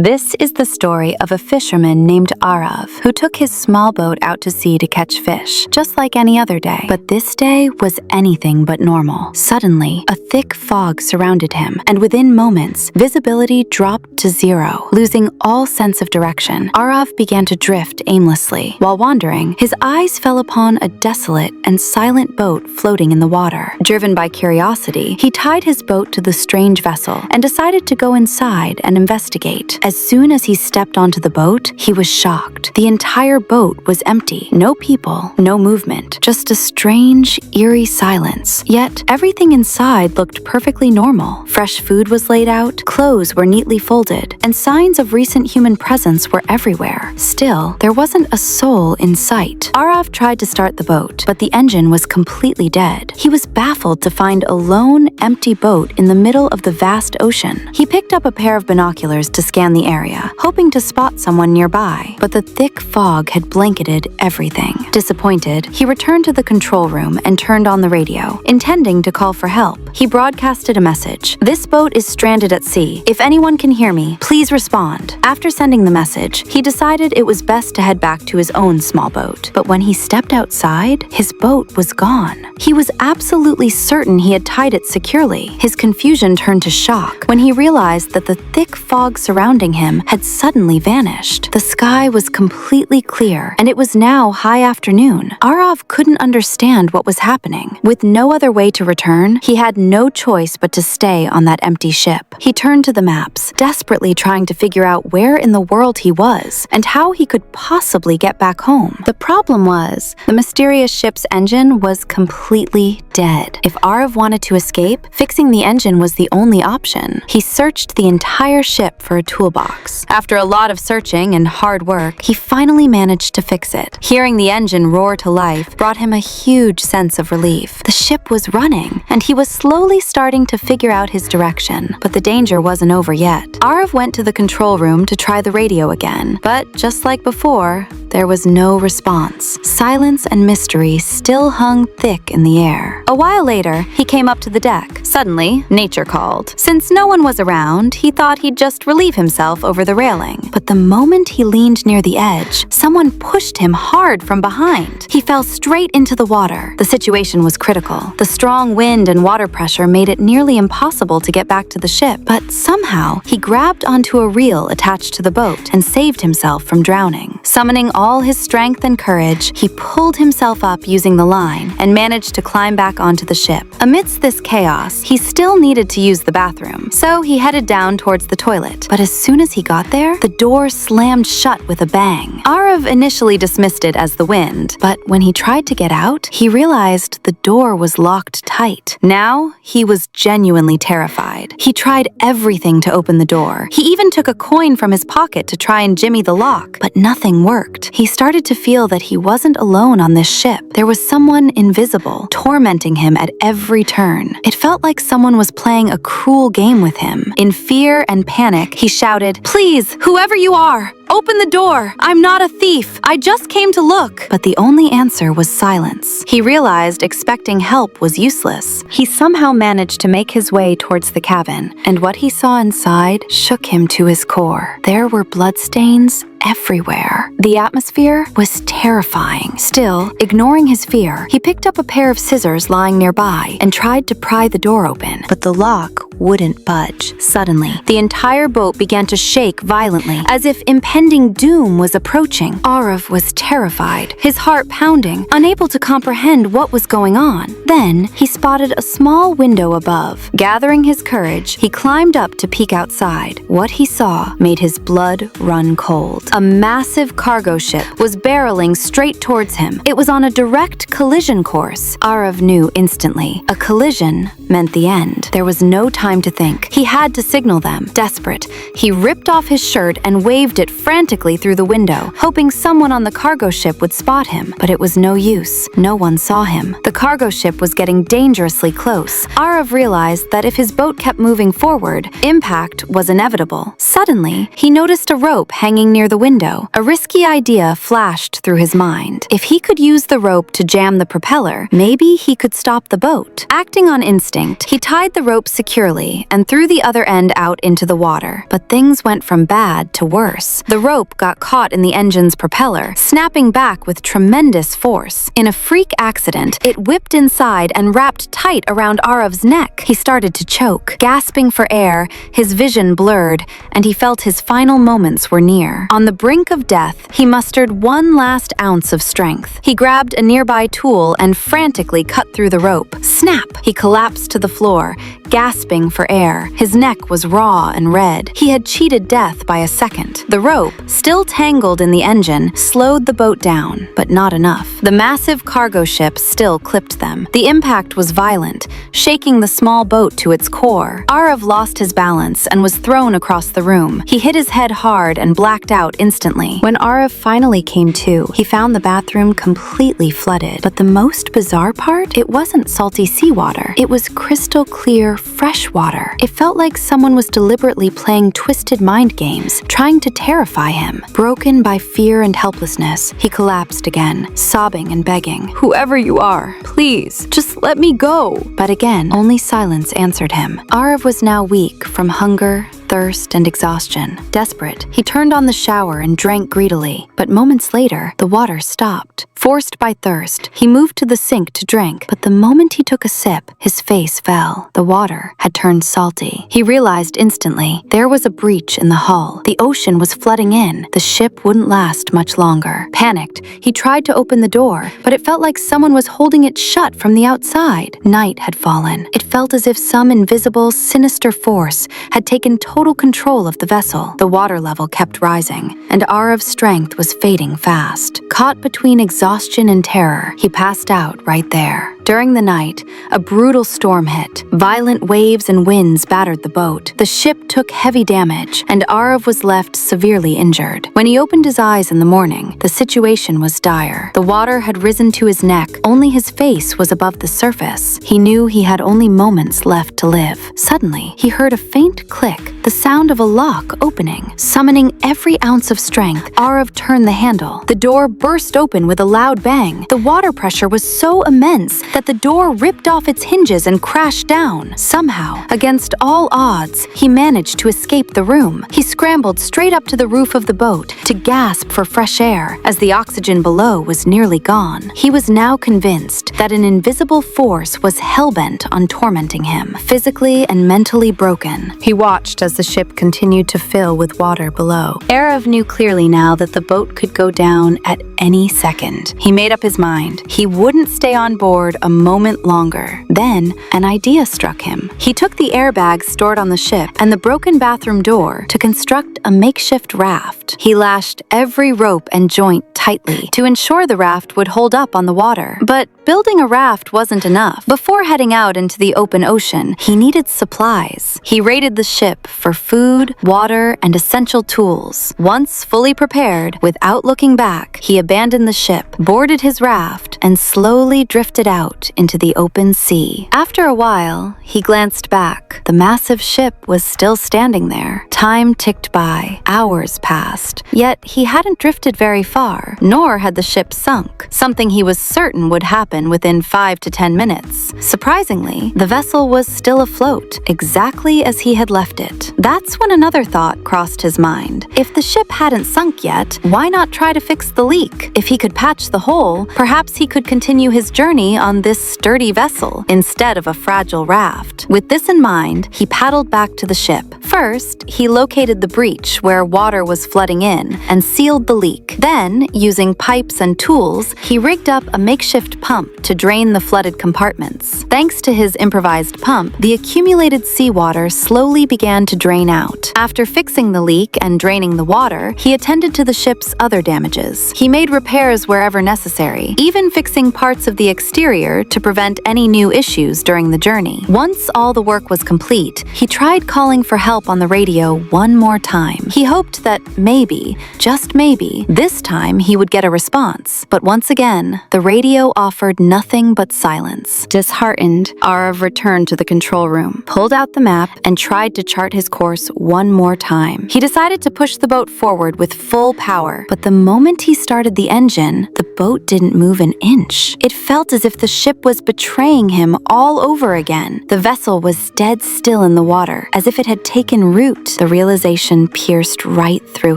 This is the story of a fisherman named Arav, who took his small boat out to sea to catch fish, just like any other day. But this day was anything but normal. Suddenly, a thick fog surrounded him, and within moments, visibility dropped to zero. Losing all sense of direction, Arav began to drift aimlessly. While wandering, his eyes fell upon a desolate and silent boat floating in the water. Driven by curiosity, he tied his boat to the strange vessel and decided to go inside and investigate. As soon as he stepped onto the boat, he was shocked. The entire boat was empty. No people, no movement, just a strange, eerie silence. Yet, everything inside looked perfectly normal. Fresh food was laid out, clothes were neatly folded, and signs of recent human presence were everywhere. Still, there wasn't a soul in sight. Arav tried to start the boat, but the engine was completely dead. He was baffled to find a lone, empty boat in the middle of the vast ocean. He picked up a pair of binoculars to scan the area, hoping to spot someone nearby, but the thick fog had blanketed everything. Disappointed, he returned to the control room and turned on the radio, intending to call for help. He broadcasted a message. "This boat is stranded at sea. If anyone can hear me, please respond." After sending the message, he decided it was best to head back to his own small boat. But when he stepped outside, his boat was gone. He was absolutely certain he had tied it securely. His confusion turned to shock when he realized that the thick fog surrounding him had suddenly vanished. The sky was completely clear, and it was now high afternoon. Arav couldn't understand what was happening. With no other way to return, he had no choice but to stay on that empty ship. He turned to the maps, desperately trying to figure out where in the world he was and how he could possibly get back home. The problem was, the mysterious ship's engine was completely dead. If Arav wanted to escape, fixing the engine was the only option. He searched the entire ship for a toolbox. After a lot of searching and hard work, he finally managed to fix it. Hearing the engine roar to life brought him a huge sense of relief. The ship was running, and he was slowly starting to figure out his direction. But the danger wasn't over yet. Arav went to the control room to try the radio again, but just like before, there was no response. Silence and mystery still hung thick in the air. A while later, he came up to the deck. Suddenly, nature called. Since no one was around, he thought he'd just relieve himself over the railing. But the moment he leaned near the edge, someone pushed him hard from behind. He fell straight into the water. The situation was critical. The strong wind and water pressure made it nearly impossible to get back to the ship. But somehow, he grabbed onto a reel attached to the boat and saved himself from drowning. Summoning all his strength and courage, he pulled himself up using the line and managed to climb back onto the ship. Amidst this chaos, he still needed to use the bathroom, so he headed down towards the toilet. But as soon as he got there, the door slammed shut with a bang. Arav initially dismissed it as the wind, but when he tried to get out, he realized the door was locked tight. Now, he was genuinely terrified. He tried everything to open the door. He even took a coin from his pocket to try and jimmy the lock, but nothing worked. He started to feel that he wasn't alone on this ship. There was someone invisible, tormenting him at every turn. It felt like someone was playing a cruel game with him. In fear and panic, he shouted, "Please, whoever you are, open the door! I'm not a thief! I just came to look!" But the only answer was silence. He realized expecting help was useless. He somehow managed to make his way towards the cabin, and what he saw inside shook him to his core. There were bloodstains everywhere. The atmosphere was terrifying. Still, ignoring his fear, he picked up a pair of scissors lying nearby and tried to pry the door open, but the lock wouldn't budge. Suddenly, the entire boat began to shake violently, as if impending doom was approaching. Arav was terrified, his heart pounding, unable to comprehend what was going on. Then, he spotted a small window above. Gathering his courage, he climbed up to peek outside. What he saw made his blood run cold. A massive cargo ship was barreling straight towards him. It was on a direct collision course. Arav knew instantly. A collision meant the end. There was no time to think. He had to signal them. Desperate, he ripped off his shirt and waved it frantically through the window, hoping someone on the cargo ship would spot him. But it was no use. No one saw him. The cargo ship was getting dangerously close. Arav realized that if his boat kept moving forward, impact was inevitable. Suddenly, he noticed a rope hanging near the the window. A risky idea flashed through his mind. If he could use the rope to jam the propeller, maybe he could stop the boat. Acting on instinct, he tied the rope securely and threw the other end out into the water. But things went from bad to worse. The rope got caught in the engine's propeller, snapping back with tremendous force. In a freak accident, it whipped inside and wrapped tight around Arav's neck. He started to choke. Gasping for air, his vision blurred, and he felt his final moments were near. On the brink of death, he mustered one last ounce of strength. He grabbed a nearby tool and frantically cut through the rope. Snap! He collapsed to the floor, gasping for air. His neck was raw and red. He had cheated death by a second. The rope, still tangled in the engine, slowed the boat down, but not enough. The massive cargo ship still clipped them. The impact was violent, shaking the small boat to its core. Arav lost his balance and was thrown across the room. He hit his head hard and blacked out instantly. When Arav finally came to, he found the bathroom completely flooded. But the most bizarre part? It wasn't salty seawater. It was crystal clear, fresh water. It felt like someone was deliberately playing twisted mind games, trying to terrify him. Broken by fear and helplessness, he collapsed again, sobbing and begging, "Whoever you are, please, just let me go." But again, only silence answered him. Arav was now weak from hunger, thirst, and exhaustion. Desperate, he turned on the shower and drank greedily, but moments later, the water stopped. Forced by thirst, he moved to the sink to drink, but the moment he took a sip, his face fell. The water had turned salty. He realized instantly there was a breach in the hull. The ocean was flooding in. The ship wouldn't last much longer. Panicked, he tried to open the door, but it felt like someone was holding it shut from the outside. Night had fallen. It felt as if some invisible, sinister force had taken total control of the vessel. The water level kept rising, and Arav's strength was fading fast. Caught between exhaustion and terror, he passed out right there. During the night, a brutal storm hit. Violent waves and winds battered the boat. The ship took heavy damage, and Arav was left severely injured. When he opened his eyes in the morning, the situation was dire. The water had risen to his neck. Only his face was above the surface. He knew he had only moments left to live. Suddenly, he heard a faint click, the sound of a lock opening. Summoning every ounce of strength, Arav turned the handle. The door burst open with a loud bang. The water pressure was so immense that the door ripped off its hinges and crashed down. Somehow, against all odds, he managed to escape the room. He scrambled straight up to the roof of the boat to gasp for fresh air, as the oxygen below was nearly gone. He was now convinced that an invisible force was hell-bent on tormenting him, physically and mentally broken. He watched as the ship continued to fill with water below. Arav knew clearly now that the boat could go down at any second. He made up his mind. He wouldn't stay on board a moment longer. Then, an idea struck him. He took the airbags stored on the ship and the broken bathroom door to construct a makeshift raft. He lashed every rope and joint tightly to ensure the raft would hold up on the water. But building a raft wasn't enough. Before heading out into the open ocean, he needed supplies. He raided the ship for food, water, and essential tools. Once fully prepared, without looking back, he abandoned the ship, boarded his raft, and slowly drifted out into the open sea. After a while, he glanced back. The massive ship was still standing there. Time ticked by. Hours passed. Yet he hadn't drifted very far, nor had the ship sunk, something he was certain would happen within 5 to 10 minutes. Surprisingly, the vessel was still afloat, exactly as he had left it. That's when another thought crossed his mind. If the ship hadn't sunk yet, why not try to fix the leak? If he could patch the hole, perhaps he could continue his journey on this sturdy vessel instead of a fragile raft. With this in mind, he paddled back to the ship. First, he located the breach where water was flooding in and sealed the leak. Then, using pipes and tools, he rigged up a makeshift pump to drain the flooded compartments. Thanks to his improvised pump, the accumulated seawater slowly began to drain out. After fixing the leak and draining the water, he attended to the ship's other damages. He made repairs wherever necessary, even fixing parts of the exterior to prevent any new issues during the journey. Once all the work was complete, he tried calling for help on the radio one more time. He hoped that maybe, just maybe, this time he would get a response. But once again, the radio offered heard nothing but silence. Disheartened, Arav returned to the control room, pulled out the map, and tried to chart his course one more time. He decided to push the boat forward with full power, but the moment he started the engine, the boat didn't move an inch. It felt as if the ship was betraying him all over again. The vessel was dead still in the water, as if it had taken root. The realization pierced right through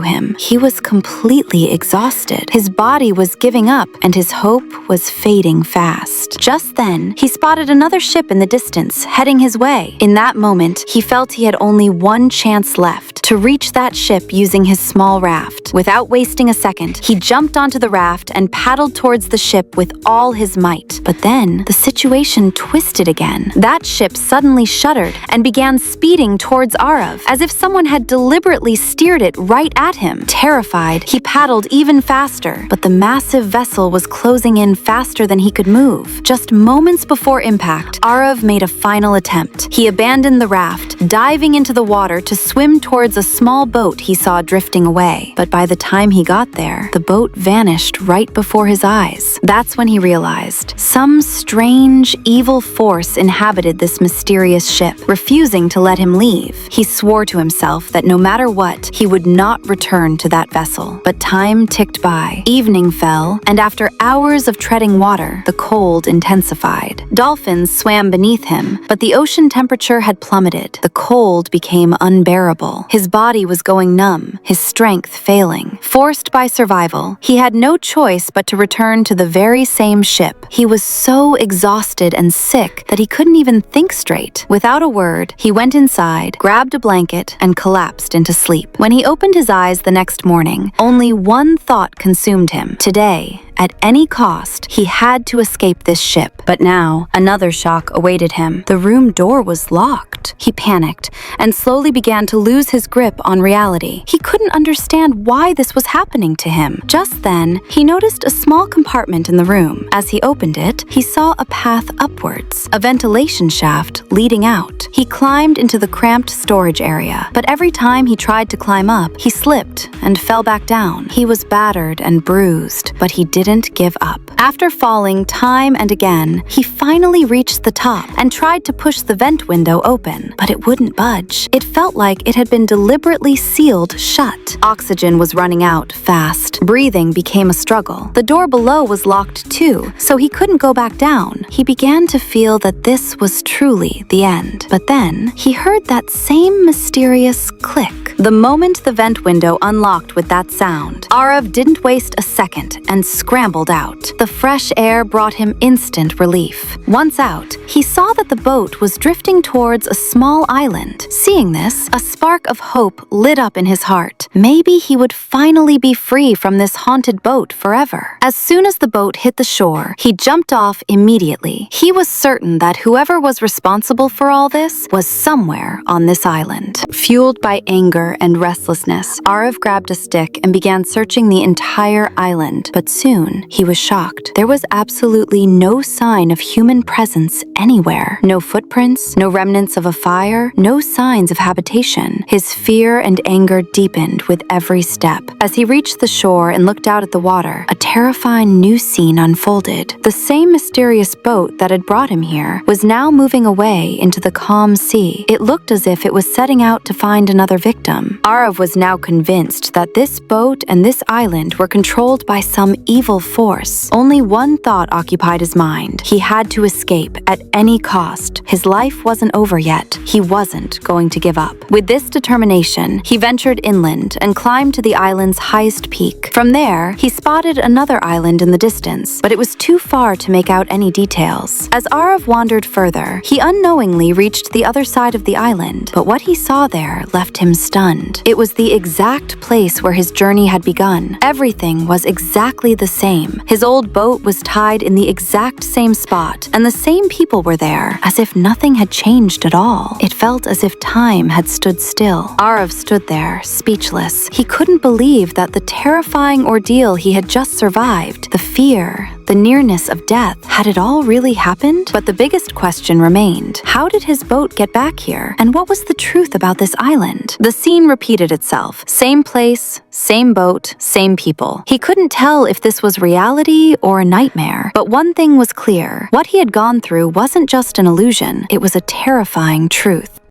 him. He was completely exhausted. His body was giving up, and his hope was fading fast. Just then, he spotted another ship in the distance, heading his way. In that moment, he felt he had only one chance left to reach that ship using his small raft. Without wasting a second, he jumped onto the raft and paddled towards the ship with all his might. But then, the situation twisted again. That ship suddenly shuddered and began speeding towards Arav, as if someone had deliberately steered it right at him. Terrified, he paddled even faster, but the massive vessel was closing in faster than he could move. Just moments before impact, Arav made a final attempt. He abandoned the raft, diving into the water to swim towards a small boat he saw drifting away. But by the time he got there, the boat vanished right before his eyes. That's when he realized some strange, evil force inhabited this mysterious ship, refusing to let him leave. He swore to himself that no matter what, he would not return to that vessel. But time ticked by. Evening fell, and after hours of treading water, the cold intensified. Dolphins swam beneath him, but the ocean temperature had plummeted. The cold became unbearable. His body was going numb, his strength failing. Forced by survival, he had no choice but to return to the very same ship. He was so exhausted and sick that he couldn't even think straight. Without a word, he went inside, grabbed a blanket, and collapsed into sleep. When he opened his eyes the next morning, only one thought consumed him. Today, at any cost, he had to escape this ship. But now, another shock awaited him. The room door was locked. He panicked and slowly began to lose his grip on reality. He couldn't understand why this was happening to him. Just then, he noticed a small compartment in the room. As he opened it, he saw a path upwards, a ventilation shaft leading out. He climbed into the cramped storage area, but every time he tried to climb up, he slipped and fell back down. He was battered and bruised, but he didn't give up. After falling time and again, he finally reached the top and tried to push the vent window open, but it wouldn't budge. It felt like it had been deliberately sealed shut. Oxygen was running out fast. Breathing became a struggle. The door below was locked too, so he couldn't go back down. He began to feel that this was truly the end. But then, he heard that same mysterious click. The moment the vent window unlocked with that sound, Arav didn't waste a second and scrambled out. The fresh air brought him instant relief. Once out, he saw that the boat was drifting towards a small island. Seeing this, a spark of hope lit up in his heart. Maybe he would finally be free from this haunted boat forever. As soon as the boat hit the shore, he jumped off immediately. He was certain that whoever was responsible for all this was somewhere on this island. Fueled by anger and restlessness, Arav grabbed a stick and began searching the entire island. But soon, he was shocked. There was absolutely no sign of human presence anywhere. No footprints, no remnants of a fire, no signs of habitation. His fear and anger deepened with every step. As he reached the shore and looked out at the water, a terrifying new scene unfolded. The same mysterious boat that had brought him here was now moving away into the calm sea. It looked as if it was setting out to find another victim. Arav was now convinced that this boat and this island were controlled by some evil force. Only one thought occupied his mind. He had to escape at any cost. His life wasn't over yet. He wasn't going to give up. With this determination, he ventured inland and climbed to the island's highest peak. From there, he spotted another island in the distance, but it was too far to make out any details. As Arav wandered further, he unknowingly reached the other side of the island, but what he saw there left him stunned. It was the exact place where his journey had begun. Everything was exactly the same. His old boat was tied in the exact same spot, and the same people were there, as if nothing had changed at all. It felt as if time had stood still. Arav stood there, speechless. He couldn't believe that the terrifying ordeal he had just survived, the fear, the the nearness of death. Had it all really happened? But the biggest question remained. How did his boat get back here? And what was the truth about this island? The scene repeated itself. Same place, same boat, same people. He couldn't tell if this was reality or a nightmare. But one thing was clear. What he had gone through wasn't just an illusion. It was a terrifying truth.